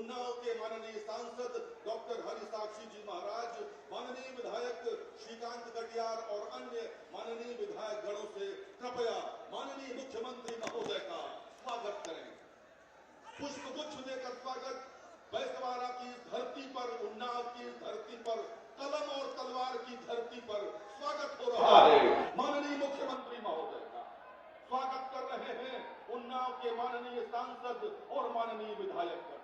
उन्नाव के माननीय सांसद डॉक्टर हरिसाक्षी जी महाराज, माननीय विधायक श्रीकांत कटियार और अन्य माननीय विधायक गणों से कृपया माननीय मुख्यमंत्री महोदय का स्वागत करें। पुष्पगुच्छ देकर स्वागत। बैसवाड़ा की धरती पर, उन्नाव की धरती पर, कलम और तलवार की धरती पर स्वागत हो रहा है माननीय मुख्यमंत्री महोदय का। स्वागत कर रहे हैं उन्नाव के माननीय सांसद और माननीय विधायक।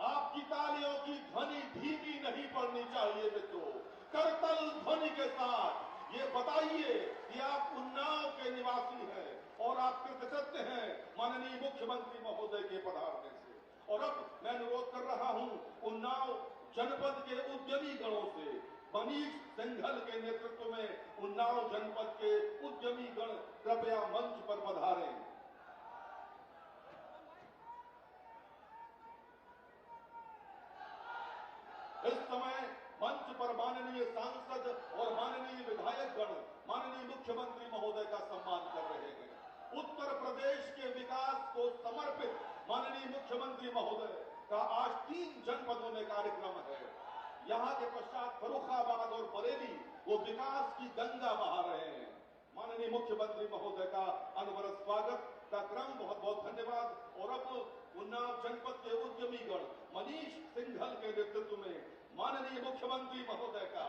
आपकी तालियों की ध्वनि धीमी नहीं पड़नी चाहिए मित्रों। करतल ध्वनि के साथ ये बताइए कि आप उन्नाव के निवासी हैं और आप कृतज्ञ हैं माननीय मुख्यमंत्री महोदय के पधारने से। और अब मैं अनुरोध कर रहा हूं उन्नाव जनपद के उद्यमी गणों से, मनीष सिंघल के नेतृत्व में उन्नाव जनपद के उद्यमी गण कृपया मंच पर पधारें। इस समय मंच पर माननीय सांसद और माननीय विधायक गण माननीय मुख्यमंत्री महोदय का सम्मान कर रहे हैं। उत्तर प्रदेश के विकास को समर्पित माननीय मुख्यमंत्री महोदय का आज 3 जनपदों में कार्यक्रम है। यहाँ के पश्चात फर्रुखाबाद और बरेली वो विकास की गंगा बहा रहे हैं। माननीय मुख्यमंत्री महोदय का अनवरत स्वागत का क्रम। बहुत बहुत धन्यवाद। और अब उन्नाव जनपद के उद्यमी गण मनीष सिंघल के नेतृत्व में माननीय मुख्यमंत्री महोदय का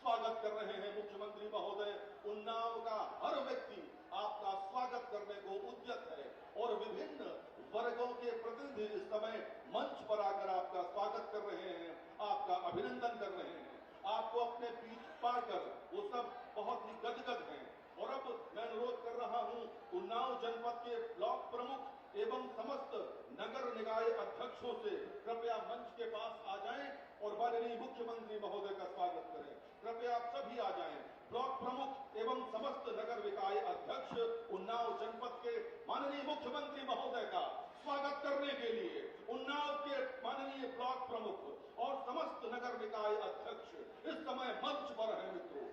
स्वागत कर रहे हैं। मुख्यमंत्री महोदय, उन्नाव का हर व्यक्ति आपका स्वागत करने को उद्यत है और विभिन्न वर्गों के प्रतिनिधि इस समय मंच पर आकर आपका स्वागत कर रहे हैं, आपका अभिनंदन कर रहे हैं। आपको अपने बीच पाकर वो सब बहुत ही गदगद हैं। और अब मैं अनुरोध कर रहा हूं उन्नाव जनपद के ब्लॉक प्रमुख एवं समस्त नगर निकाय अध्यक्षों से कृपया मंच के पास आ जाएं और माननीय मुख्यमंत्री महोदय का स्वागत करें। कृपया आप सभी आ जाएं। ब्लॉक प्रमुख एवं समस्त नगर निकाय अध्यक्ष उन्नाव जनपद के माननीय मुख्यमंत्री महोदय का स्वागत करने के लिए उन्नाव के माननीय ब्लॉक प्रमुख और समस्त नगर निकाय अध्यक्ष इस समय मंच पर हैं मित्रों।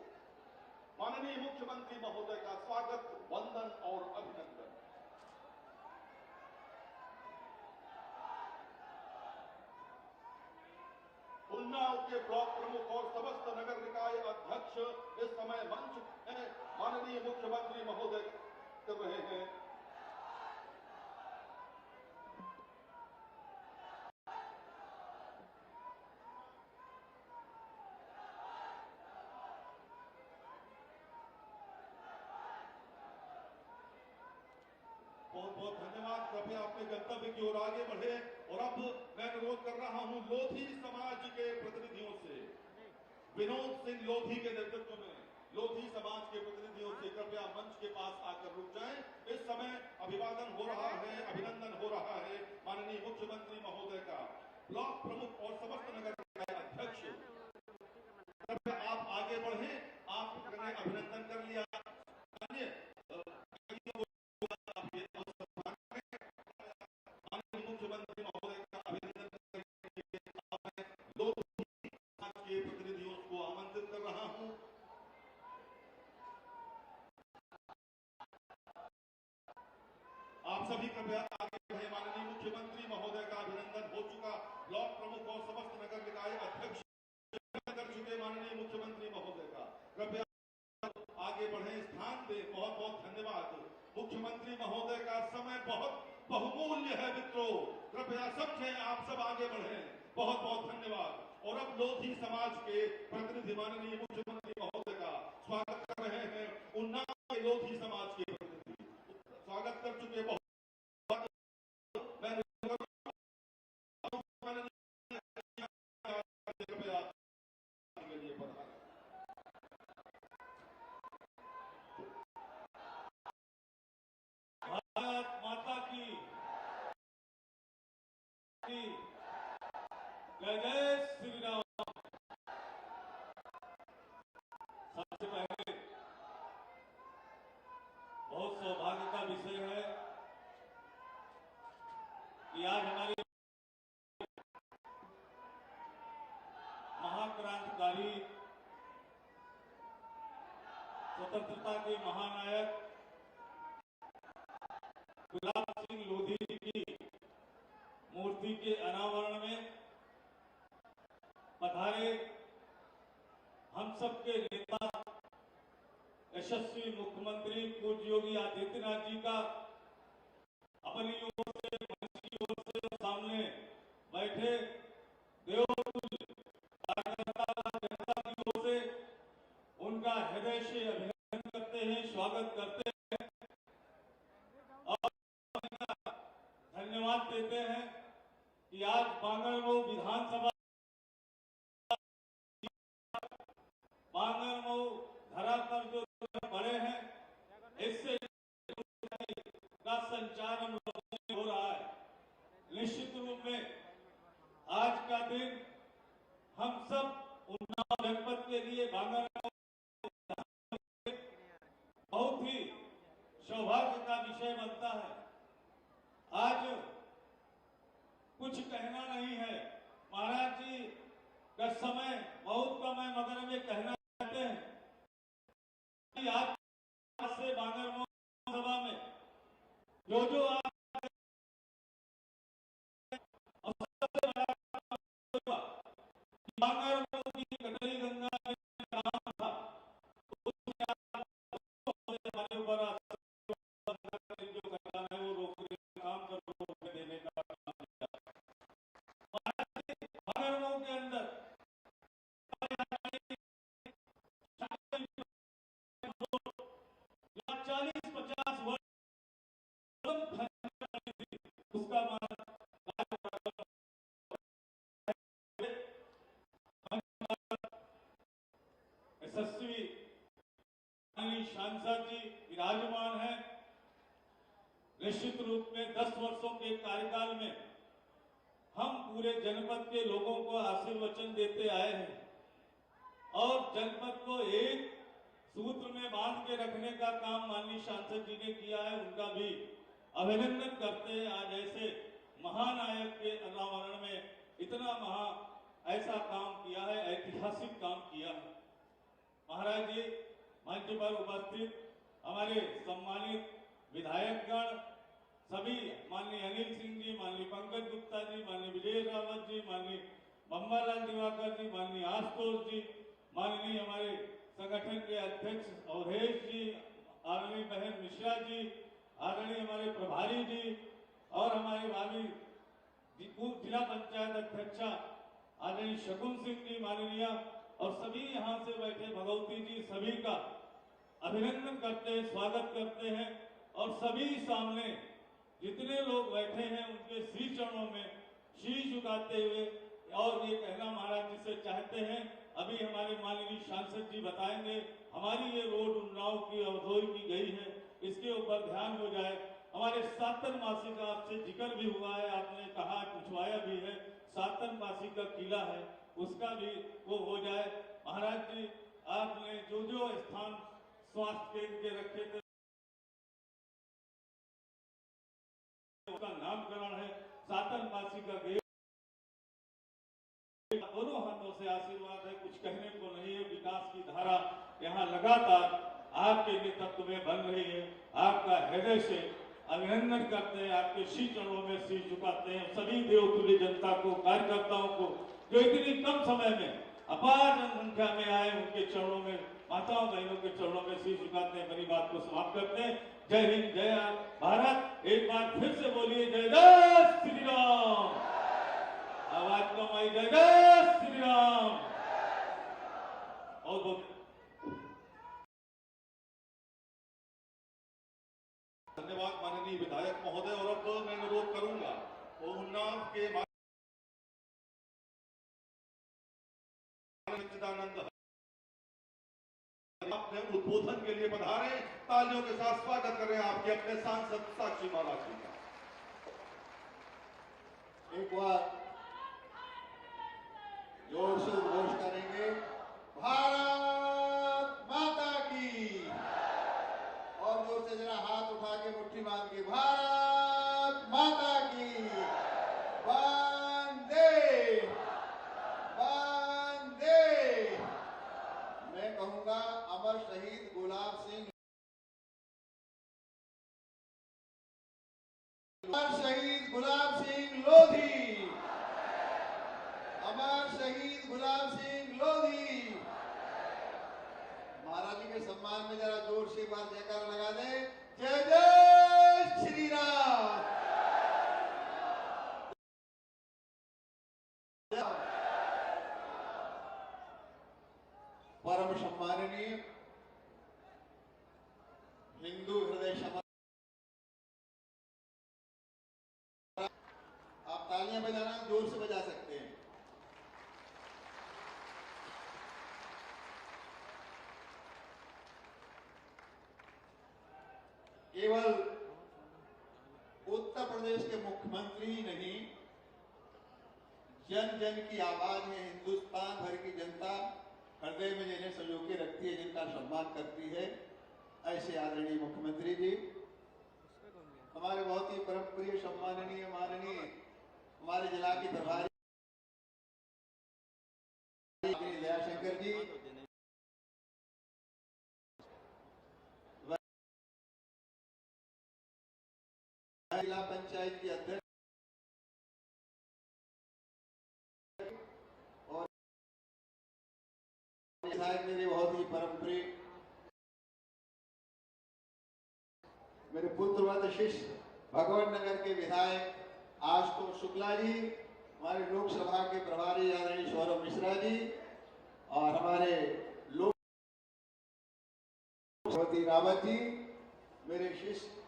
माननीय मुख्यमंत्री महोदय का स्वागत, वंदन और अभिनंदन। उन्नाव के ब्लॉक प्रमुख और समस्त नगर निकाय अध्यक्ष इस समय मंच में माननीय मुख्यमंत्री महोदय कर रहे हैं। बहुत बहुत धन्यवाद। कृपया अपने गंतव्य की ओर आगे बढ़े। और अब मैं अनुरोध कर रहा हूं लोधी समाज के प्रतिनिधियों से, विनोद सिंह लोधी के नेतृत्व में लोधी समाज के प्रतिनिधियों से कृपया मंच के पास आकर रुक जाएं। इस समय अभिवादन हो रहा है, अभिनंदन हो रहा है माननीय मुख्यमंत्री महोदय का। ब्लॉक प्रमुख और समस्त नगर निकाय अध्यक्ष कृपया आप आगे बढ़े। आपने अभिनंदन कर लिया। मुख्यमंत्री महोदय का अभिनंदन करने के लिए लोधी समाज के प्रतिनिधियों को आमंत्रित कर रहा हूं। आप सभी कृपया आगे बढ़े। माननीय मुख्यमंत्री महोदय का अभिनंदन हो चुका। ब्लॉक प्रमुख और समस्त नगर निकाय अध्यक्ष कर चुके माननीय मुख्यमंत्री महोदय का। कृपया आगे बढ़े, स्थान दे। बहुत बहुत धन्यवाद। मुख्यमंत्री महोदय का समय बहुत बहुमूल्य है मित्रों। कृपया समझें, आप सब आगे बढ़ें। बहुत बहुत धन्यवाद। और अब लोधी समाज के प्रतिनिधि माननीय मुख्यमंत्री महोदय का स्वागत कर रहे हैं। उन्नाव के लोधी समाज के प्रतिनिधि स्वागत कर चुके। बहुत भारत माता की जय जय श्री राम। सबसे पहले बहुत सौभाग्य का विषय है कि आज हमारे महाक्रांतिकारी स्वतंत्रता के महानायक गुलाब सिंह लोधी की मूर्ति के अनावरण में पधारे हम सबके नेता यशस्वी मुख्यमंत्री पूज्य योगी आदित्यनाथ जी का अपनी ओर से, मंच की ओर से सामने बैठे देवतुल्य कार्यकर्ता जनता की ओर से उनका हृदय से अभिनंदन करते हैं, स्वागत करते हैं और धन्यवाद देते हैं कि आज बांगरमऊ विधानसभा बांगरमऊ धरा पर जो पड़े हैं इससे का संचालन हो रहा है। निश्चित रूप में आज का दिन हम सब उन्नाव जनपद के लिए बांगरमऊ बहुत ही सौभाग्य का विषय बनता है। आज कुछ कहना नहीं है, महाराज जी का समय बहुत कम है, मगर हमें कहना चाहते हैं कि आज से बांगरमऊ सभा में जो आप बांगरमऊ की कटरी गंगा में काम था उसमें हमारे ऊपर जो करना है वो रोकने का काम कर रोकने देने का काम किया। बांगरमऊ के अंदर 40-50 वर्ष उसका यशस्वी सांसद जी विराजमान है। निश्चित रूप में 10 वर्षों के कार्यकाल में हम पूरे जनपद के लोगों को आशीर्वचन देते आए हैं और जनपद को एक सूत्र में बांध के रखने का काम माननीय सांसद जी ने किया है। उनका भी अभिनंदन करते हैं। आज ऐसे महानायक के अनावरण में इतना ऐसा काम किया है, ऐतिहासिक काम किया है। महाराज जी मंच पर उपस्थित हमारे सम्मानित विधायकगण सभी, माननीय अनिल सिंह जी, माननीय पंकज गुप्ता जी, माननीय विजय रावत जी, माननीय बम्बालाल दिवाकर जी, माननीय आशुतोष जी, माननीय हमारे संगठन के अध्यक्ष अवधेश जी, आदरणीय बहन मिश्रा जी, आदरणीय हमारे प्रभारी जी और हमारे भाभी जिला पंचायत अध्यक्षा आदरणीय शकुन सिंह जी माननीय और सभी यहाँ से बैठे भगवती जी, सभी का अभिनंदन करते हैं, स्वागत करते हैं और सभी सामने जितने लोग बैठे हैं उनके श्री चरणों में शीश झुकाते हुए और ये कहना महाराज जी से चाहते हैं, अभी हमारे माननीय सांसद जी बताएंगे, हमारी ये रोड उन्नाव की अवधोई की गई है, इसके ऊपर ध्यान हो जाए। हमारे सातन मासी का आपसे जिक्र भी हुआ है, आपने कहा पूछवाया भी है, सातन मासी का किला है उसका भी वो हो जाए। महाराज जी आपने जो स्थान स्वास्थ्य केंद्र के रखे थे उसका नामकरण है, सातन मासी का गेट, दोनों हाथों से आशीर्वाद है, कुछ कहने को नहीं है। विकास की धारा यहाँ लगातार आपके नेतृत्व में बन रही है। आपका हृदय से अभिनंदन करते हैं, आपके श्री चरणों में शीश झुकाते हैं। सभी देवतुल्य जनता को, कार्यकर्ताओं को जो इतनी कम समय में अपार जनसंख्या में आए, उनके चरणों में, माताओं बहनों के चरणों में शीश झुकाते हैं। मेरी बात को समाप्त करते हैं। जय हिंद, जय भारत। एक बार फिर से बोलिए जय जय श्री राम। आवाज कम आई, जय जय श्री राम। और बहुत धन्यवाद माननीय विधायक महोदय। और अब मैं अनुरोध करूंगा उन्नाव के सच्चिदानंद अपने उद्बोधन के लिए पधारे, तालियों के साथ स्वागत कर रहे हैं आपके अपने सांसद साक्षी महाराज जी का। एक बार जोर से उद्घोष करेंगे, भारत माता की। और जोर से जरा हाथ उठा के मुट्ठी बांध के, भारत माता की। वंदे वंदे। मैं कहूंगा अमर शहीद गुलाब सिंह, अमर शहीद गुलाब सिंह लोधी। अमर शहीद गुलाब सिंह लोधी। महाराज जी के सम्मान में जरा जोर से एक बार जयकारा लगा दें। जय जय श्री राम। परम सम्माननीय हिंदू हृदय समाज, आप तालियां बजाना जोर से बजा सकते हैं। केवल उत्तर प्रदेश के मुख्यमंत्री ही नहीं, जन जन की आवाज है, हिंदुस्तान भर की जनता हृदय में जिन्हें संजो के रखती है, जिनका सम्मान करती है, ऐसे आदरणीय मुख्यमंत्री जी, हमारे बहुत ही परम प्रिय सम्माननीय माननीय हमारे जिला के प्रभारी दयाशंकर जी, जिला पंचायत की अध्यक्ष और विधायक मेरे बहुत ही परम प्रिय मेरे पुत्रवत शिष्य भगवान नगर के विधायक आशुतोष शुक्ला जी, हमारे लोकसभा के प्रभारी आदरणीय सौरभ मिश्रा जी और हमारे लोक रावत जी, मेरे शिष्य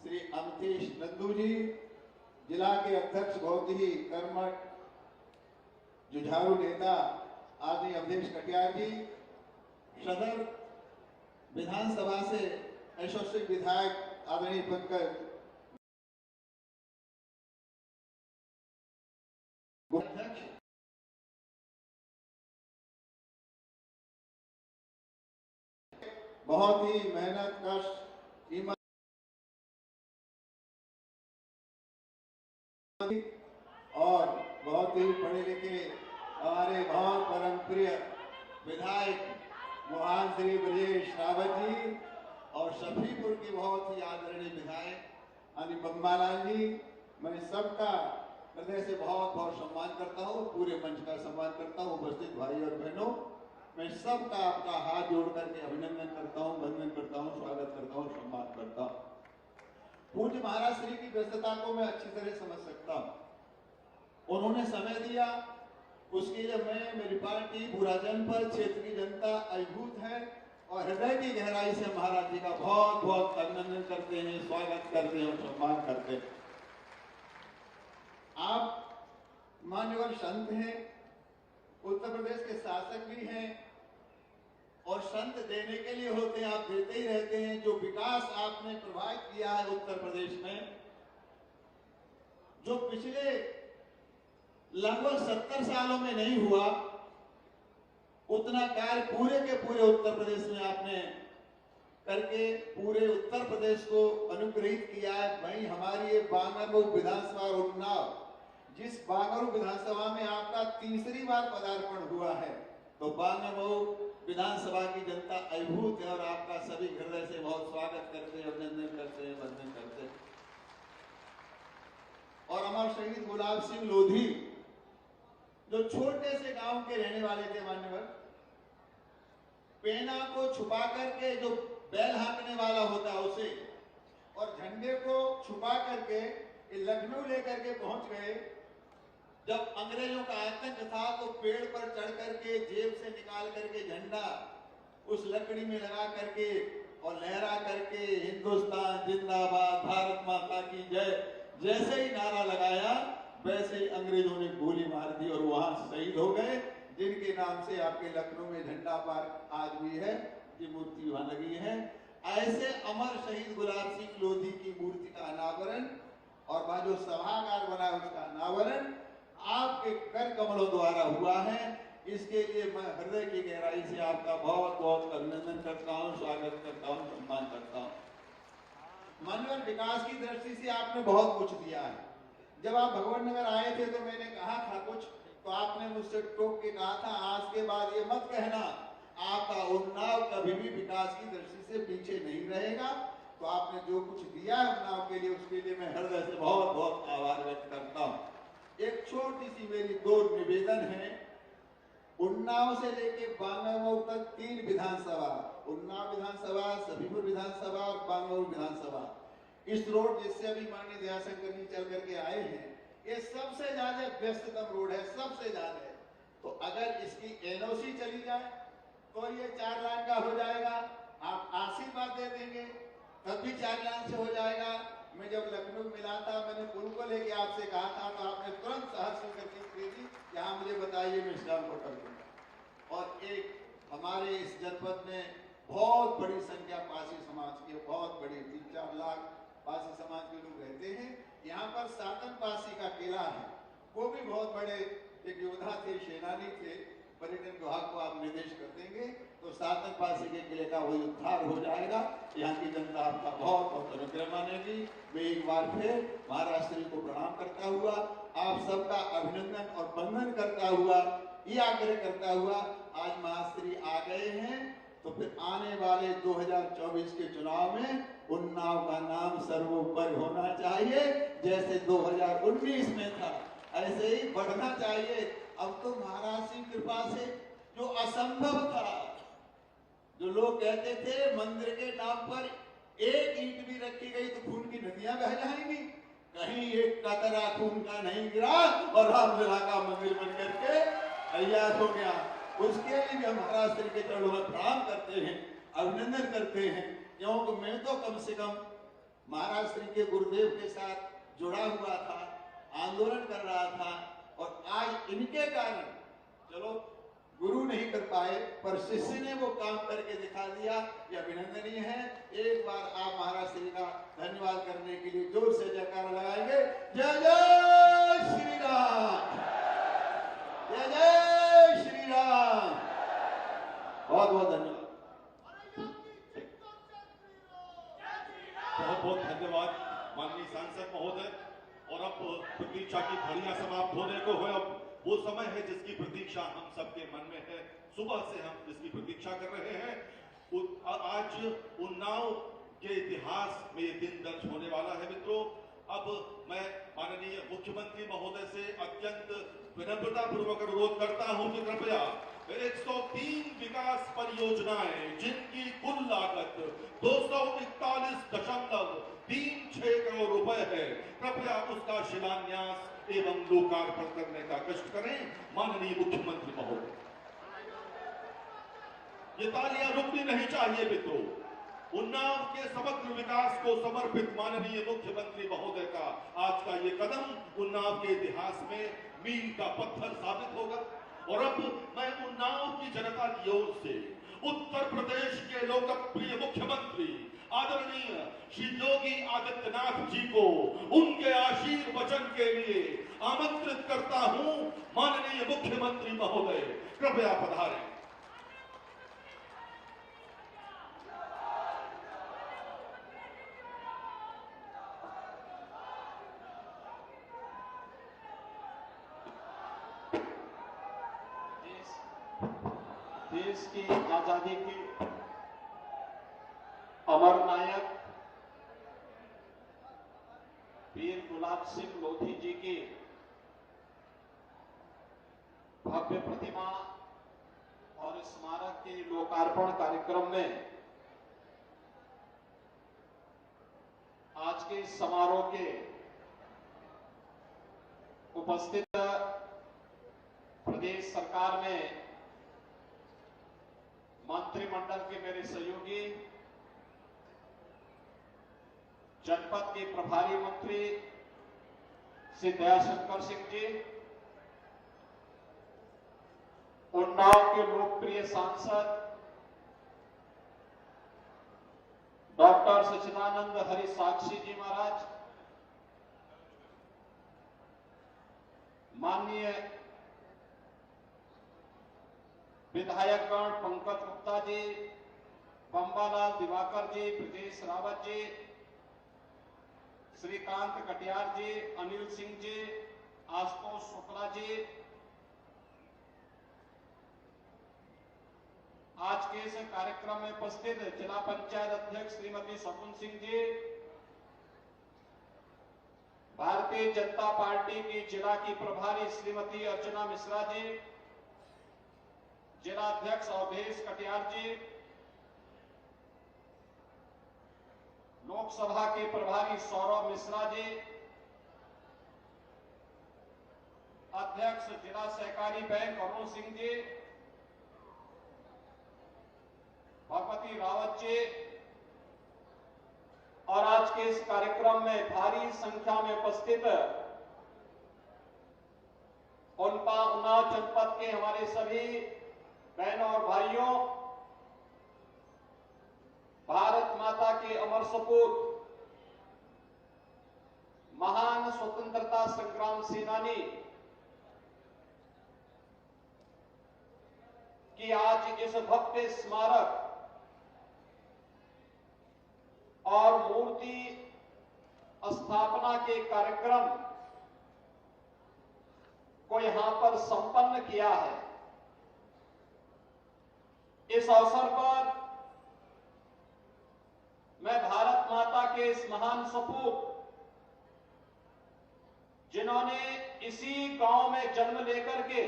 श्री अमतेश नंदू जी, जिला के अध्यक्ष बहुत ही कर्मठ जुझारू नेता आदरणीय अवधेश कटियार जी, सदर विधानसभा से यशस्वी विधायक आदरणीय पंकज अध्यक्ष, बहुत ही मेहनत कष्ट ईमान और बहुत ही पढ़े लिखे हमारे बहुत परम प्रिय विधायक मोहन श्री ब्रजेश रावत जी और शफीपुर के बहुत ही आदरणीय विधायक अनुपमा लाल जी, मैं सबका हृदय से बहुत बहुत सम्मान करता हूँ, पूरे मंच का सम्मान करता हूँ। उपस्थित भाई और बहनों, मैं सबका आपका हाथ जोड़ करके अभिनंदन करता हूँ, वंदन करता हूँ, स्वागत करता हूँ, सम्मान करता हूँ। पूज्य महाराज श्री की व्यस्तता को मैं अच्छी तरह समझ सकता हूँ। उन्होंने समय दिया, उसके लिए मैं, मेरी पार्टी, पूरा जनपद, क्षेत्र की जनता अभिभूत है और हृदय की गहराई से महाराज जी का बहुत बहुत अभिनंदन करते हैं, स्वागत करते हैं और सम्मान करते हैं। आप मान्यवर संत हैं, उत्तर प्रदेश के शासक भी हैं और संत देने के लिए होते हैं, आप देते ही रहते हैं। जो विकास आपने प्रभावित किया है उत्तर प्रदेश में, जो पिछले लगभग 70 सालों में नहीं हुआ, उतना कार्य पूरे के पूरे उत्तर प्रदेश में आपने करके पूरे उत्तर प्रदेश को अनुग्रहित किया है। वहीं हमारी ये बांगरमऊ विधानसभा उन्नाव, जिस बांगरमऊ विधानसभा में आपका तीसरी बार पदार्पण हुआ है, तो बांगरमऊ विधानसभा की जनता अभिभूत है और आपका सभी हृदय से बहुत स्वागत करते हैं, अभिनंदन करते हैं, वंदन करते हैं। और अमर शहीद गुलाब सिंह लोधी, जो छोटे से गांव के रहने वाले थे मान्यवर, पेना को छुपा करके जो बैल हाँकने वाला होता है उसे, और झंडे को छुपा करके लखनऊ लेकर के पहुंच गए। जब अंग्रेजों का आतंक था तो पेड़ पर चढ़ करके जेब से निकाल करके झंडा उस लकड़ी में लगा करके और लहरा करके हिंदुस्तान जिंदाबाद, भारत माता की जय जैसे ही नारा लगाया, वैसे ही अंग्रेजों ने गोली मार दी और वहां शहीद हो गए, जिनके नाम से आपके लखनऊ में झंडा पार्क आज भी है, ये मूर्ति वहां लगी है। ऐसे अमर शहीद गुलाब सिंह लोधी की मूर्ति का अनावरण और वहां जो सभागार बना है उसका अनावरण आपके कर कमलों द्वारा हुआ है। इसके लिए मैं हृदय की गहराई से आपका बहुत बहुत अभिनंदन करता हूँ, स्वागत करता हूँ, सम्मान करता हूँ। मानव विकास की दृष्टि से आपने बहुत कुछ दिया है। जब आप भगवान नगर आए थे तो मैंने कहा था कुछ, तो आपने मुझसे टोक के कहा था आज के बाद ये मत कहना आपका उन्नाव कभी भी विकास की दृष्टि से पीछे नहीं रहेगा। तो आपने जो कुछ दिया है उन्नाव के लिए, उसके लिए मैं हृदय से बहुत बहुत आभार व्यक्त करता हूँ। एक छोटी सी मेरी दो निवेदन है। उन्नाव से लेके बांगरमऊ तक 3 विधानसभा, उन्नाव विधानसभा, सभीपुर विधानसभा और बांगरमऊ विधानसभा, इस रोड जिससे अभी माननीय दयाशंकर जी चल करके आए हैं, ये सबसे ज्यादा व्यस्ततम रोड है, सबसे ज्यादा। तो अगर इसकी एनओसी चली जाए तो ये 4 लाइन का हो जाएगा। आप आशीर्वाद दे देंगे तब भी 4 लाइन से हो जाएगा। मैं जब लखनऊ मिला था, मैंने पुल को लेके आपसे कहा था तो आपने तुरंत सहर्ष करके भेजी, यहाँ मुझे बताइए मैं स्टाम्प को कर दूंगा। और एक हमारे इस जनपद में बहुत बड़ी संख्या पासी समाज की, बहुत बड़ी 3-4 लाख पासी समाज के लोग रहते हैं। यहाँ पर सातन पासी का किला है, वो भी बहुत बड़े एक योद्धा थे, सेनानी थे। पर्यटन विभाग को आप निर्देश कर देंगे तो सातन पासी के किले का वही उद्धार हो जाएगा। यहाँ की जनता आपका बहुत बहुत अनुग्रह मानेगी। मैं एक बार फिर महाराष्ट्र को प्रणाम करता हुआ, आप सबका अभिनंदन और वंदन करता हुआ, ये आग्रह करता हुआ, आज महाश्री आ गए हैं तो फिर आने वाले 2024 के चुनाव में उन्नाव का नाम सर्वोपरि होना चाहिए। जैसे 2019 में था ऐसे ही बढ़ना चाहिए। अब तो महाराज की कृपा से जो असंभव था, जो लोग कहते थे मंदिर के नाम पर एक ईंट भी रखी गई तो खून की नदियां बह जाएंगी, कहीं एक कतरा खून का नहीं गिरा और रामलला का मंदिर बन करके तैयार हो गया। उसके लिए भी हम महाराज श्री के चरणों में प्रणाम करते हैं, अभिनंदन करते हैं। क्योंकि मैं तो कम से कम महाराज श्री के गुरुदेव के साथ जुड़ा हुआ था, आंदोलन कर रहा था, और आज इनके कारण, चलो गुरु नहीं कर पाए पर शिष्य ने वो काम करके दिखा दिया, ये अभिनंदनीय है। एक बार आप महाराज श्री का धन्यवाद करने के लिए जोर से जयकारा लगाएंगे। जय जय श्री राम, जय जय श्री राम। बहुत बहुत धन्यवाद। बहुत बहुत धन्यवाद माननीय सांसद महोदय। और अब प्रतीक्षा की घड़ियां समाप्त होने को है। अब वो समय है जिसकी प्रतीक्षा हम सबके मन में है, सुबह से हम जिसकी प्रतीक्षा कर रहे हैं। आज उन्नाव के इतिहास में ये दिन दर्ज होने वाला है। मित्रों, अब मैं माननीय मुख्यमंत्री महोदय से अत्यंत विनम्रता पूर्वक अनुरोध करता हूं कि कृपया 103 विकास परियोजनाएं जिनकी कुल लागत 241.36 करोड़ रुपए है, कृपया उसका शिलान्यास एवं लोकार्पण करने का कष्ट करें माननीय मुख्यमंत्री महोदय। ये तालियां रुकनी नहीं चाहिए मित्रों। उन्नाव के समग्र विकास को समर्पित माननीय मुख्यमंत्री महोदय का आज का ये कदम उन्नाव के इतिहास में मील का पत्थर साबित होगा। और अब मैं उन्नाव की जनता की ओर से उत्तर प्रदेश के लोकप्रिय मुख्यमंत्री आदरणीय श्री योगी आदित्यनाथ जी को उनके आशीर्वचन के लिए आमंत्रित करता हूं। माननीय मुख्यमंत्री महोदय कृपया पधारें। देश की आजादी के अमर नायक वीर गुलाब सिंह लोधी जी की भव्य प्रतिमा और स्मारक के लोकार्पण कार्यक्रम में आज के समारोह के उपस्थित प्रदेश सरकार में मंत्रिमंडल के मेरे सहयोगी, जनपद के प्रभारी मंत्री श्री दयाशंकर सिंह जी, उन्नाव के लोकप्रिय सांसद डॉक्टर सच्चिदानंद हरि साक्षी जी महाराज, माननीय विधायकगण पंकज गुप्ता जी, बंबालाल दिवाकर जी, ब्रजेश रावत जी, श्रीकांत कटियार जी, अनिल सिंह जी, आशुतोष शुक्ला जी, आज के इस कार्यक्रम में उपस्थित जिला पंचायत अध्यक्ष श्रीमती शकुन सिंह जी, भारतीय भारतीय जनता पार्टी की जिला की प्रभारी श्रीमती अर्चना मिश्रा जी, जिला अध्यक्ष अवधेश कटियार जी, लोकसभा के प्रभारी सौरभ मिश्रा जी, अध्यक्ष जिला सहकारी बैंक अरुण सिंह जी, भगवती रावत जी, और आज के इस कार्यक्रम में भारी संख्या में उपस्थित उन्नाव जनपद के हमारे सभी बहनों और भाइयों, भारत माता के अमर सपूत महान स्वतंत्रता संग्राम सेनानी की आज इस भव्य स्मारक और मूर्ति स्थापना के कार्यक्रम को यहां पर संपन्न किया है। इस अवसर पर मैं भारत माता के इस महान सपूत, जिन्होंने इसी गांव में जन्म लेकर के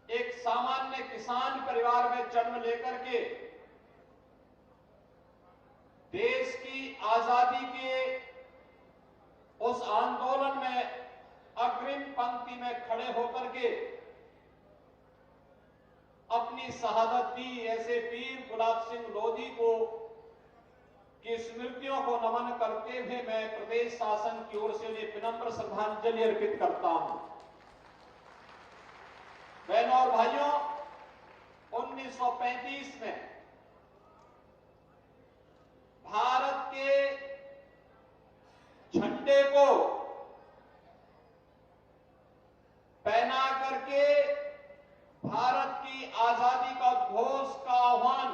एक सामान्य किसान परिवार में जन्म लेकर के देश की आजादी के उस आंदोलन में अग्रिम पंक्ति में खड़े होकर के अपनी शहादत दी, ऐसे वीर गुलाब सिंह लोधी को की स्मृतियों को नमन करते हुए मैं प्रदेश शासन की ओर से उन्हें विनम्र श्रद्धांजलि अर्पित करता हूं। बहनों और भाइयों, 1935 में भारत के झंडे को पहना करके भारत की आजादी का उद्घोष का आह्वान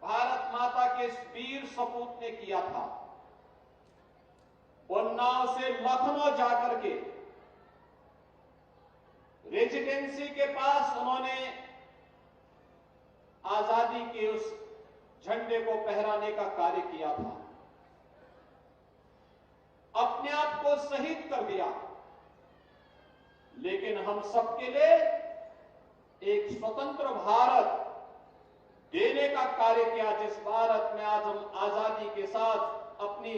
भारत माता के इस वीर सपूत ने किया था। उन्नाव से लखनऊ जाकर के रेजिडेंसी के पास उन्होंने आजादी के उस झंडे को फहराने का कार्य किया था। अपने आप को शहीद कर दिया, लेकिन हम सबके लिए एक स्वतंत्र भारत देने का कार्य किया, जिस भारत में आज हम आजादी के साथ अपनी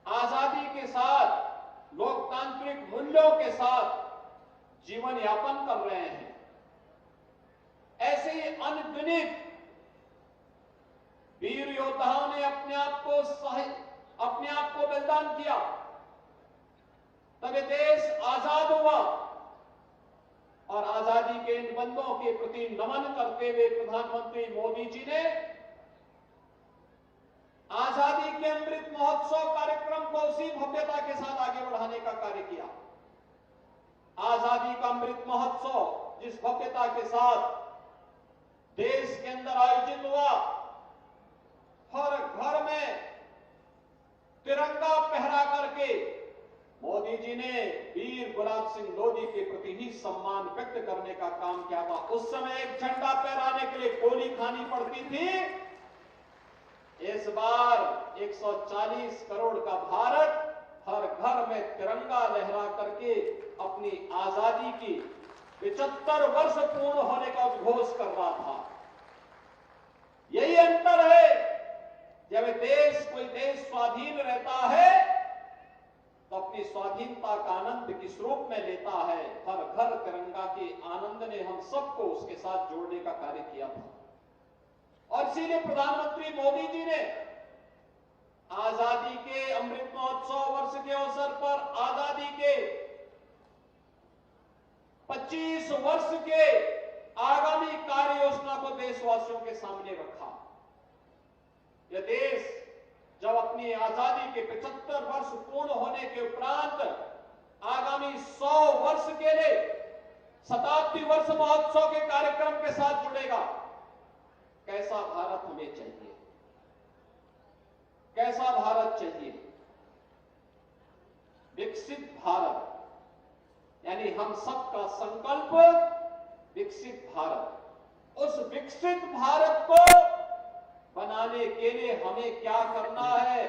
आजादी के साथ लोकतांत्रिक मूल्यों के साथ जीवन यापन कर रहे हैं। ऐसे ही अनगिनत वीर योद्धाओं ने अपने आप को बलिदान किया, तभी देश आजाद हुआ। और आजादी के इन बंदों के प्रति नमन करते हुए प्रधानमंत्री मोदी जी ने आजादी के अमृत महोत्सव कार्यक्रम को उसी भव्यता के साथ आगे बढ़ाने का कार्य किया। आजादी का अमृत महोत्सव जिस भव्यता के साथ देश के अंदर आयोजित हुआ, हर घर में तिरंगा फहरा करके मोदी जी ने वीर गुलाब सिंह लोधी के प्रति ही सम्मान व्यक्त करने का काम किया था। उस समय एक झंडा फहराने के लिए गोली खानी पड़ती थी। इस बार 140 करोड़ का भारत हर घर में तिरंगा लहरा करके अपनी आजादी की 75 वर्ष पूर्ण होने का उद्घोष कर रहा था। यही अंतर है, जब कोई देश स्वाधीन रहता है तो अपनी स्वाधीनता का आनंद किस रूप में लेता है। हर घर तिरंगा के आनंद ने हम सबको उसके साथ जोड़ने का कार्य किया था। और इसीलिए प्रधानमंत्री मोदी जी ने आजादी के अमृत महोत्सव वर्ष के अवसर पर आजादी के 25 वर्ष के आगामी कार्य योजना को देशवासियों के सामने रखा। यह देश जब अपनी आजादी के 75 वर्ष पूर्ण होने के उपरांत आगामी 100 वर्ष के लिए शताब्दी वर्ष महोत्सव के कार्यक्रम के साथ जुड़ेगा, कैसा भारत हमें चाहिए, कैसा भारत चाहिए? विकसित भारत, यानी हम सबका संकल्प विकसित भारत। उस विकसित भारत को बनाने के लिए हमें क्या करना है,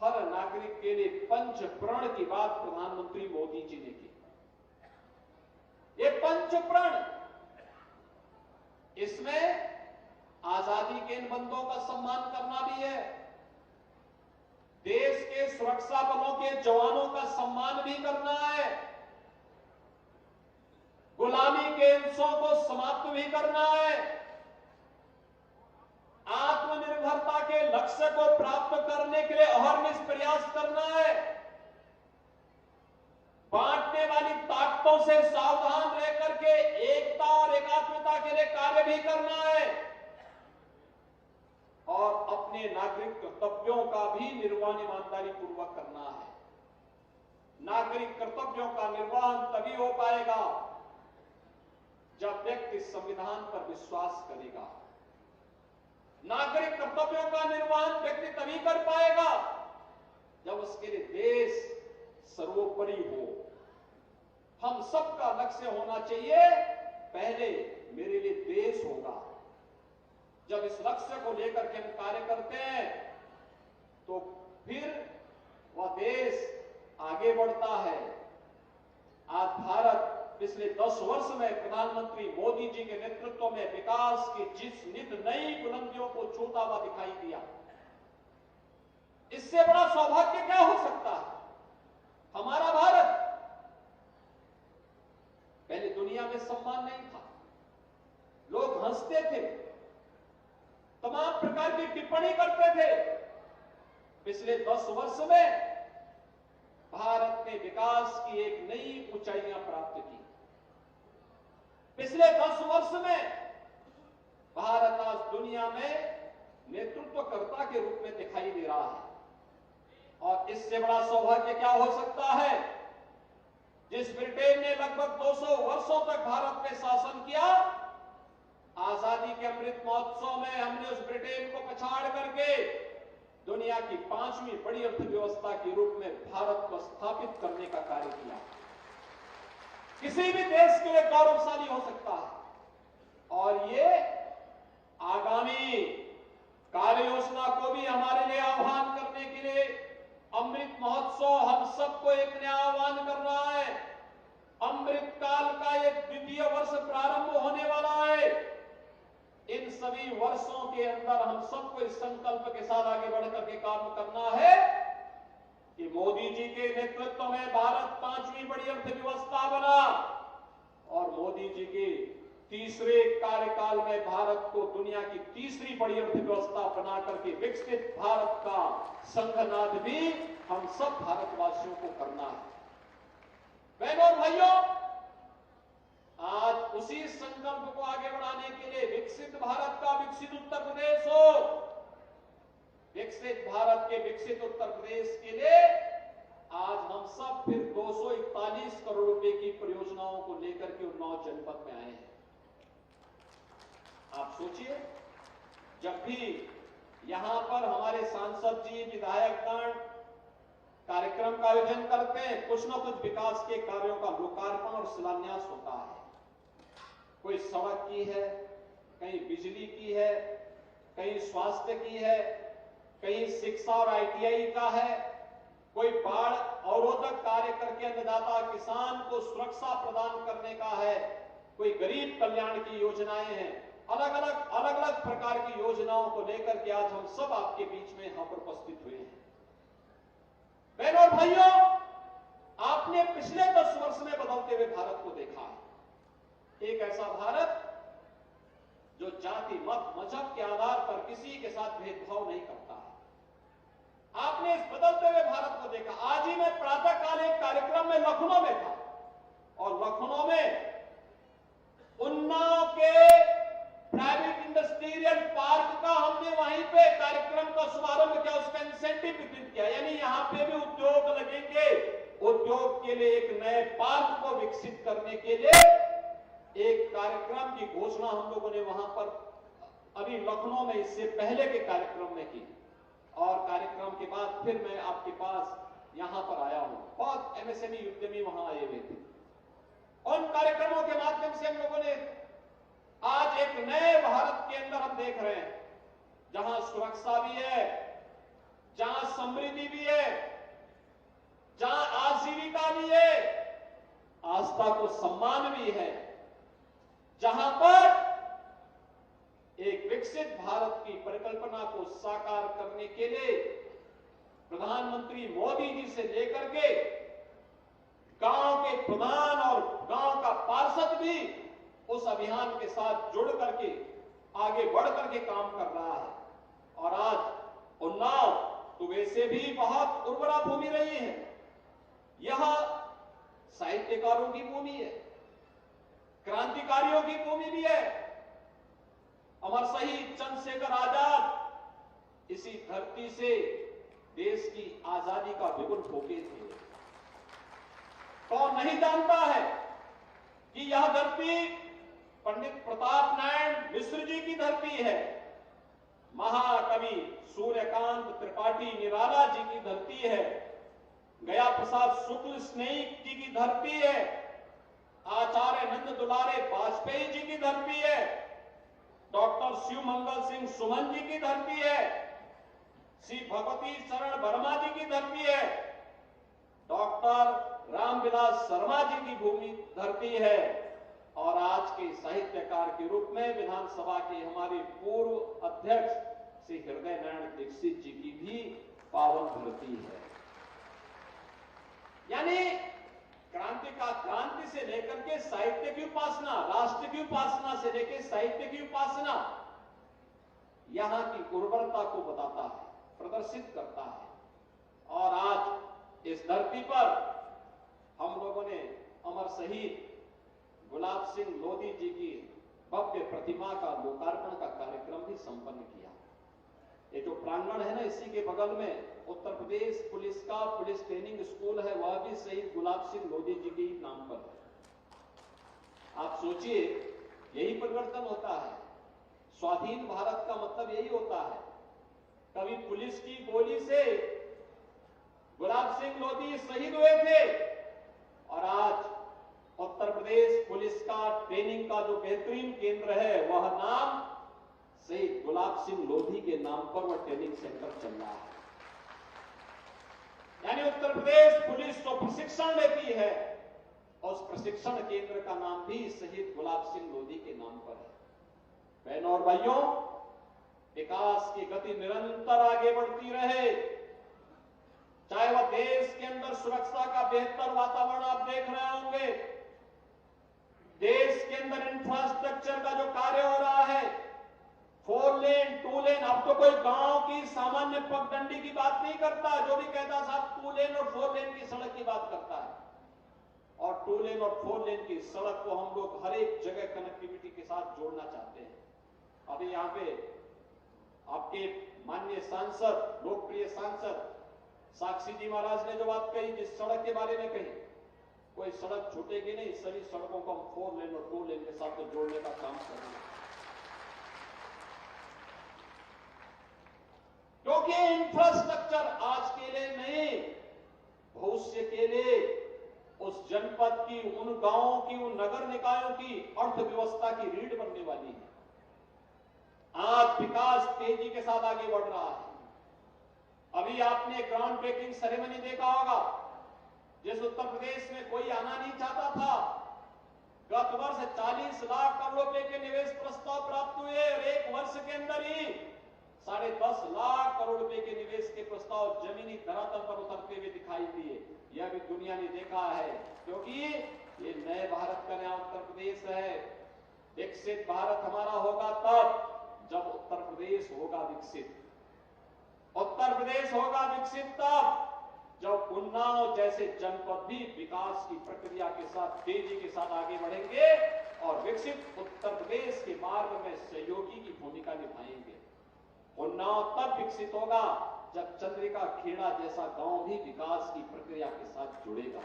हर नागरिक के लिए पंच प्रण की बात प्रधानमंत्री मोदी जी ने की। ये पंच प्रण, इसमें आजादी के इन बंदों का सम्मान करना भी है, देश के सुरक्षा बलों के जवानों का सम्मान भी करना है, गुलामी के हिंसों को समाप्त भी करना है, आत्मनिर्भरता के लक्ष्य को प्राप्त करने के लिए अहर्निश प्रयास करना है, बांटने वाली ताकतों से सावधान रह करके एकता और एकात्मता के लिए कार्य भी करना है और अपने नागरिक कर्तव्यों का भी निर्वहन ईमानदारी पूर्वक करना है। नागरिक कर्तव्यों का निर्वहन तभी हो पाएगा जब व्यक्ति संविधान पर विश्वास करेगा। नागरिक कर्तव्यों का निर्वहन व्यक्ति तभी कर पाएगा जब उसके लिए देश सर्वोपरि हो। हम सबका लक्ष्य होना चाहिए, पहले मेरे लिए देश होगा। जब इस लक्ष्य को लेकर के हम कार्य करते हैं तो फिर वह देश आगे बढ़ता है। आज भारत पिछले 10 वर्ष में प्रधानमंत्री मोदी जी के नेतृत्व में विकास की जिस नित नई बुलंदियों को छूता हुआ दिखाई दिया, इससे बड़ा सौभाग्य क्या हो सकता है। हमारा भारत पहले दुनिया में सम्मान नहीं था, लोग हंसते थे, तमाम प्रकार की टिप्पणी करते थे। पिछले 10 वर्ष में भारत ने विकास की एक नई ऊंचाइयां प्राप्त की। पिछले 10 वर्ष में भारत आज दुनिया में नेतृत्वकर्ता के रूप में दिखाई दे रहा है और इससे बड़ा सौभाग्य क्या हो सकता है। जिस ब्रिटेन ने लगभग 200 वर्षों तक भारत में शासन किया, आजादी के अमृत महोत्सव में हमने उस ब्रिटेन को पछाड़ करके दुनिया की 5वीं बड़ी अर्थव्यवस्था के रूप में भारत को स्थापित करने का कार्य किया। किसी भी देश के लिए गौरवशाली हो सकता है और ये आगामी कार्य योजना को भी हमारे लिए आह्वान करने के लिए अमृत महोत्सव हम सबको एक नया आह्वान कर रहा है। अमृत काल का ये द्वितीय वर्ष प्रारंभ होने वाला है। इन सभी वर्षों के अंदर हम सबको इस संकल्प के साथ आगे बढ़कर के काम करना है कि मोदी जी के नेतृत्व में भारत 5वीं बड़ी अर्थव्यवस्था बना और मोदी जी के तीसरे कार्यकाल में भारत को दुनिया की तीसरी बड़ी अर्थव्यवस्था बना करके विकसित भारत का संघनाद भी हम सब भारतवासियों को करना है। बहनों और भाइयों, आज उसी संकल्प को आगे बढ़ाने के लिए विकसित भारत का विकसित उत्तर प्रदेश हो, विकसित भारत के विकसित उत्तर प्रदेश के लिए आज हम सब फिर 241 करोड़ रुपए की परियोजनाओं को लेकर के उन्नाव जनपद में आए हैं। आप सोचिए, जब भी यहां पर हमारे सांसद जी, विधायकगण कार्यक्रम का आयोजन करते हैं, कुछ न कुछ विकास के कार्यों का लोकार्पण और शिलान्यास होता है। कोई सड़क की है, कहीं बिजली की है, कहीं स्वास्थ्य की है, कहीं शिक्षा और ITI का है, कोई बाढ़ अवरोधक कार्य करके अन्नदाता किसान को सुरक्षा प्रदान करने का है, कोई गरीब कल्याण की योजनाएं हैं। अलग अलग प्रकार की योजनाओं को लेकर के आज हम सब आपके बीच में यहां पर उपस्थित हुए हैं। बहनों और भाइयों, आपने पिछले 10 वर्ष में बदलते हुए भारत को देखा है। एक ऐसा भारत जो जाति, मत, मजहब के आधार पर किसी के साथ भेदभाव नहीं करता है। आपने इस बदलते हुए भारत को देखा। आज ही मैं प्रातःकाल एक कार्यक्रम में लखनऊ में था और लखनऊ में उन्नाव के प्राइवेट इंडस्ट्रियल पार्क का हमने वहीं पे कार्यक्रम का शुभारंभ किया, उसका इंसेंटिव वितरित किया। यानी यहां पे भी उद्योग लगेंगे, उद्योग के लिए एक नए पार्क को विकसित करने के लिए एक कार्यक्रम की घोषणा हम लोगों ने वहां पर अभी लखनऊ में इससे पहले के कार्यक्रम में की और कार्यक्रम के बाद फिर मैं आपके पास यहां पर आया हूं। बहुत MSME उद्यमी वहां आए हुए थे। उन कार्यक्रमों के माध्यम से हम लोगों ने आज एक नए भारत के अंदर हम देख रहे हैं जहां सुरक्षा भी है, जहां समृद्धि भी है, जहां आजीविका भी है, आस्था को सम्मान भी है, जहां पर एक विकसित भारत की परिकल्पना को साकार करने के लिए प्रधानमंत्री मोदी जी से लेकर के गांव के प्रधान और गांव का पार्षद भी उस अभियान के साथ जुड़ करके आगे बढ़ करके काम कर रहा है। और आज उन्नाव तो वैसे भी बहुत उर्वरा भूमि रही है, यह साहित्यकारों की भूमि है, क्रांतिकारियों की भूमि भी है। अमर शहीद चंद्रशेखर आजाद इसी धरती से देश की आजादी का बिगुल फूके थे। कौन नहीं जानता है कि यह धरती पंडित प्रताप नारायण मिश्र जी की धरती है, महाकवि सूर्यकांत त्रिपाठी निराला जी की धरती है, गया प्रसाद शुक्ल स्नेहिक जी की धरती है, आचार्य नंद दुलारे वाजपेयी जी की धरती है, डॉक्टर शिव मंगल सिंह सुमन जी की धरती है, श्री भगवती शरण वर्मा जी की धरती है, डॉक्टर रामविलास शर्मा जी की भूमि धरती है, और आज के साहित्यकार के रूप में विधानसभा के हमारे पूर्व अध्यक्ष श्री हृदय नारायण दीक्षित जी की भी पावन धरती है। यानी क्रांति से लेकर के साहित्य की उपासना, राष्ट्र की उपासना से लेकर साहित्य की उपासना यहां की उर्वरता को बताता है, प्रदर्शित करता है। और आज इस धरती पर हम लोगों ने अमर शहीद गुलाब सिंह लोधी जी की भव्य प्रतिमा का लोकार्पण का कार्यक्रम भी संपन्न किया। ये जो प्रांगण है ना, इसी के बगल में उत्तर प्रदेश पुलिस का पुलिस ट्रेनिंग स्कूल है, वह भी शहीद गुलाब सिंह लोधी जी के नाम पर है। आप सोचिए, यही परिवर्तन होता है। स्वाधीन भारत का मतलब यही होता है। कभी पुलिस की गोली से गुलाब सिंह लोधी शहीद हुए थे, और आज उत्तर प्रदेश पुलिस का ट्रेनिंग का जो बेहतरीन केंद्र है, वह नाम शहीद गुलाब सिंह लोधी के नाम पर वह ट्रेनिंग सेंटर चल रहा है। यानी उत्तर प्रदेश पुलिस जो प्रशिक्षण लेती है, उस प्रशिक्षण केंद्र का नाम भी शहीद गुलाब सिंह लोधी के नाम पर है। बहनों और भाइयों, विकास की गति निरंतर आगे बढ़ती रहे, चाहे वह देश के अंदर सुरक्षा का बेहतर वातावरण आप देख रहे होंगे, देश के अंदर इंफ्रास्ट्रक्चर का जो कार्य हो रहा है, 4 लेन 2 लेन, अब तो कोई गांव की सामान्य पगडंडी की बात नहीं करता, जो भी कहता साहब 2 लेन और 4 लेन की सड़क की बात करता है। और 2 लेन और 4 लेन की सड़क को हम लोग हर एक जगह कनेक्टिविटी के साथ जोड़ना चाहते हैं। अभी यहाँ पे आपके माननीय सांसद, लोकप्रिय सांसद साक्षी जी महाराज ने जो बात कही, जिस सड़क के बारे में कही, कोई सड़क छूटेगी नहीं, सभी सड़कों को हम 4 लेन और 2 लेन के साथ तो जोड़ने का काम कर रहे हैं। क्योंकि इंफ्रास्ट्रक्चर आज के लिए नहीं, भविष्य के लिए उस जनपद की, उन गांवों की, उन नगर निकायों की अर्थव्यवस्था की रीढ़ बनने वाली है। आज विकास तेजी के साथ आगे बढ़ रहा है। अभी आपने ग्राउंड ब्रेकिंग सेरेमनी देखा होगा, जिस उत्तर प्रदेश में कोई आना नहीं चाहता था, गत वर्ष 40 लाख करोड़ रुपए के निवेश प्रस्ताव प्राप्त हुए, और 1 वर्ष के अंदर ही 10.5 लाख करोड़ रुपए के निवेश के प्रस्ताव जमीनी धरातल पर उतरते हुए दिखाई दिए। यह भी दुनिया ने देखा है, क्योंकि ये नए भारत का नया उत्तर प्रदेश है। विकसित भारत हमारा होगा तब जब उत्तर प्रदेश होगा विकसित। उत्तर प्रदेश होगा विकसित तब जब उन्नाव जैसे जनपद भी विकास की प्रक्रिया के साथ तेजी के साथ आगे बढ़ेंगे और विकसित उत्तर प्रदेश के मार्ग में सहयोगी की भूमिका निभाएंगे। उन्नाव तब विकसित होगा जब चंद्रिका खेड़ा जैसा गांव भी विकास की प्रक्रिया के साथ जुड़ेगा।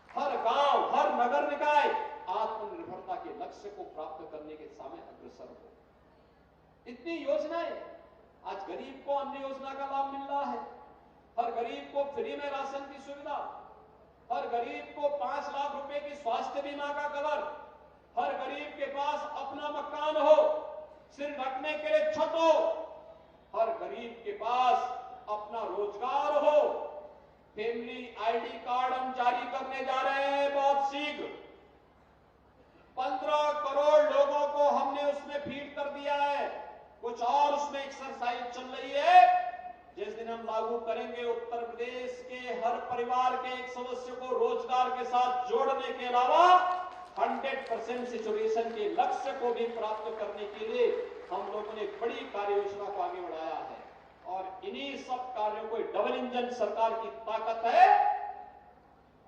हर गांव, हर नगर निकाय आत्मनिर्भरता के लक्ष्य को प्राप्त करने के सामने अग्रसर हो। इतनी योजनाएं, आज गरीब को अन्न योजना का लाभ मिल रहा है, हर गरीब को फ्री में राशन की सुविधा, हर गरीब को 5 लाख रुपए की स्वास्थ्य बीमा का कवर, हर गरीब के पास अपना मकान हो, सिर ढकने के लिए छत हो, हर गरीब के पास अपना रोजगार हो। फैमिली आईडी कार्ड हम जारी करने जा रहे हैं बहुत शीघ्र। 15 करोड़ लोगों को हमने उसमें फीड कर दिया है। कुछ और उसमें एक्सरसाइज चल रही है। जिस दिन हम लागू करेंगे, उत्तर प्रदेश के हर परिवार के एक सदस्य को रोजगार के साथ जोड़ने के अलावा 100% सिचुएशन के लक्ष्य को भी प्राप्त करने के लिए हम लोगों ने बड़ी कार्य योजना को आगे बढ़ाया है। और इन्हीं सब कार्यों को डबल इंजन सरकार की ताकत है।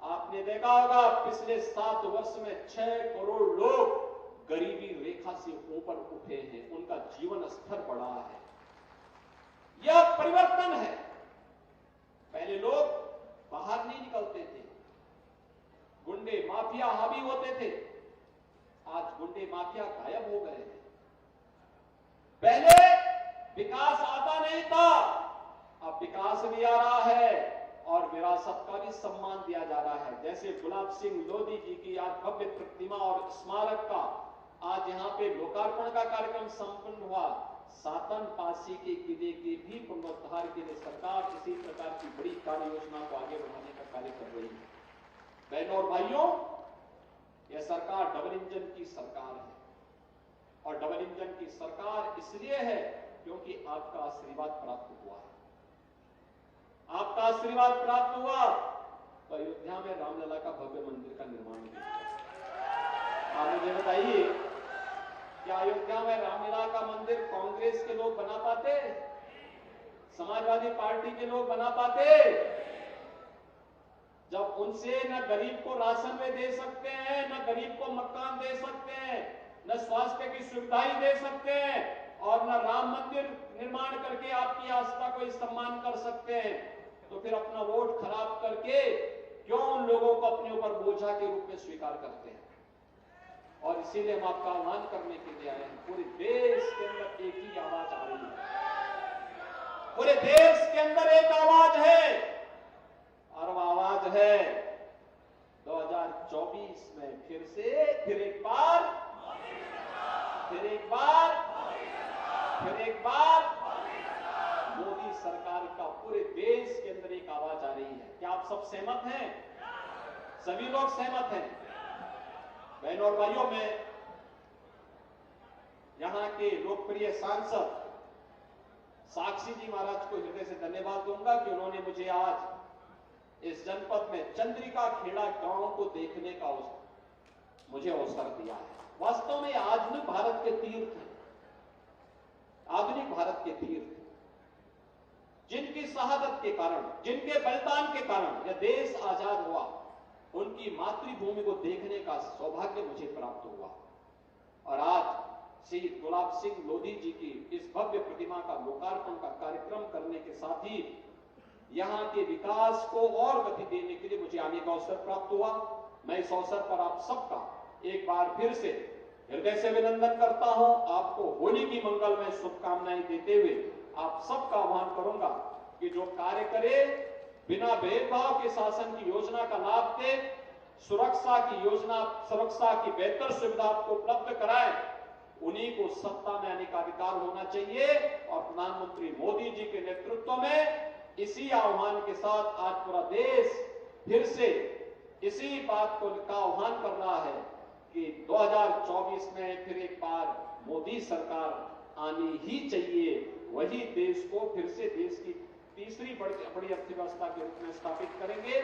आपने देखा होगा पिछले 7 वर्ष में 6 करोड़ लोग गरीबी रेखा से ऊपर उठे हैं, उनका जीवन स्तर बढ़ा है। यह परिवर्तन है। पहले लोग बाहर नहीं निकलते थे, गुंडे माफिया हावी होते थे। आज गुंडे माफिया गायब हो गए हैं। पहले विकास आता नहीं था, अब विकास भी आ रहा है और विरासत का भी सम्मान दिया जा रहा है। जैसे गुलाब सिंह लोधी जी की आज भव्य प्रतिमा और स्मारक का आज यहाँ पे लोकार्पण का कार्यक्रम संपन्न हुआ। सातन पासी के किले के भी पुनरुद्धार के लिए सरकार इसी प्रकार की बड़ी कार्य योजना को आगे बढ़ाने का कार्य कर रही है। बहनों और भाइयों, यह सरकार डबल इंजन की सरकार है। और डबल इंजन की सरकार इसलिए है क्योंकि आपका आशीर्वाद प्राप्त हुआ है। आपका आशीर्वाद प्राप्त हुआ तो अयोध्या में रामलला का भव्य मंदिर का निर्माण किया। आप मुझे बताइए, क्या अयोध्या में रामलला का मंदिर कांग्रेस के लोग बना पाते? समाजवादी पार्टी के लोग बना पाते? जब उनसे न गरीब को राशन में दे सकते हैं, न गरीब को मकान दे सकते हैं, न स्वास्थ्य की सुविधाएं दे सकते हैं और न राम मंदिर निर्माण करके आपकी आस्था को सम्मान कर सकते हैं, तो फिर अपना वोट खराब करके क्यों उन लोगों को अपने ऊपर बोझा के रूप में स्वीकार करते हैं? और इसीलिए हम आपका आह्वान करने के लिए आए हैं। पूरे देश के अंदर एक ही आवाज आ रही है। पूरे देश के अंदर एक आवाज है और वो आवाज है 2024 में फिर एक बार मोदी सरकार का पूरे देश के अंदर एक आवाज आ रही है। क्या आप सब सहमत हैं? सभी लोग सहमत हैं? बहनों और भाइयों, मैं यहां के लोकप्रिय सांसद साक्षी जी महाराज को हृदय से धन्यवाद दूंगा कि उन्होंने मुझे आज इस जनपद में चंद्रिका खेड़ा गांव को देखने का मुझे अवसर दिया है। वास्तव में आधुनिक भारत के तीर्थ हैं, आधुनिक भारत के तीर्थ, जिनकी शहादत के कारण, जिनके बलिदान के कारण यह देश आजाद हुआ, उनकी मातृभूमि को देखने का सौभाग्य मुझे प्राप्त हुआ। और आज श्री गुलाब सिंह लोधी जी की इस भव्य प्रतिमा का लोकार्पण का कार्यक्रम करने के साथ ही यहां के विकास को और गति देने के लिए मुझे आने का अवसर प्राप्त हुआ। मैं इस अवसर पर आप सबका एक बार फिर से हृदय से अभिनंदन करता हूं। आपको होली की मंगलमय शुभकामनाएं देते हुए आप सबका आह्वान करूंगा कि जो कार्य करे, बिना भेदभाव के शासन की योजना का लाभ दे, सुरक्षा की बेहतर सुविधा आपको उपलब्ध कराए, उन्हीं को सत्ता में आने का अधिकार होना चाहिए। और प्रधानमंत्री मोदी जी के नेतृत्व में इसी आह्वान के साथ आज पूरा देश फिर से इसी बात को का आह्वान कर रहा है कि 2024 में फिर एक बार मोदी सरकार आनी ही चाहिए। वही देश को फिर से देश की तीसरी बड़ी अर्थव्यवस्था के रूप में स्थापित करेंगे।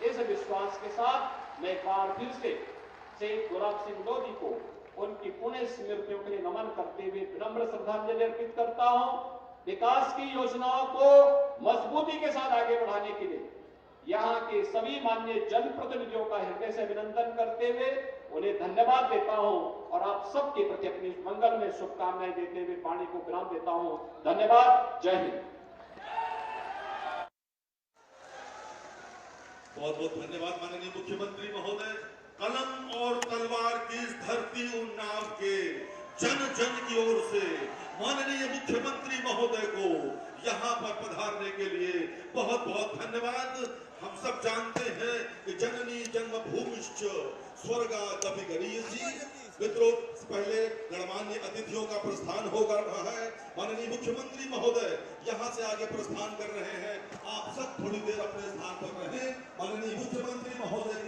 इस विश्वास के साथ मैं एक बार फिर से शहीद गुलाब सिंह लोधी को उनकी पुण्य स्मृतियों के लिए नमन करते हुए विनम्र श्रद्धांजलि अर्पित करता हूं। विकास की योजनाओं को मजबूती के साथ आगे बढ़ाने के लिए यहाँ के सभी माननीय जनप्रतिनिधियों का हृदय से अभिनंदन करते हुए उन्हें धन्यवाद देता हूं और आप सबके प्रति अपनी मंगल में शुभकामनाएं देते हुए वाणी को विराम देता हूं। धन्यवाद। जय हिंद। बहुत बहुत धन्यवाद माननीय मुख्यमंत्री महोदय। कलम और तलवार की इस धरती उन्नाव के जन जन की ओर से माननीय मुख्यमंत्री महोदय को यहाँ पर पधारने के लिए बहुत बहुत धन्यवाद। हम सब जानते हैं कि जननी जन्मभूमिश्च स्वर्गादपि गरीयसी। मित्रों, पहले गणमान्य अतिथियों का प्रस्थान होगा रहा है। माननीय मुख्यमंत्री महोदय यहाँ से आगे प्रस्थान कर रहे हैं। आप सब थोड़ी देर अपने स्थान पर रहें। माननीय मुख्यमंत्री महोदय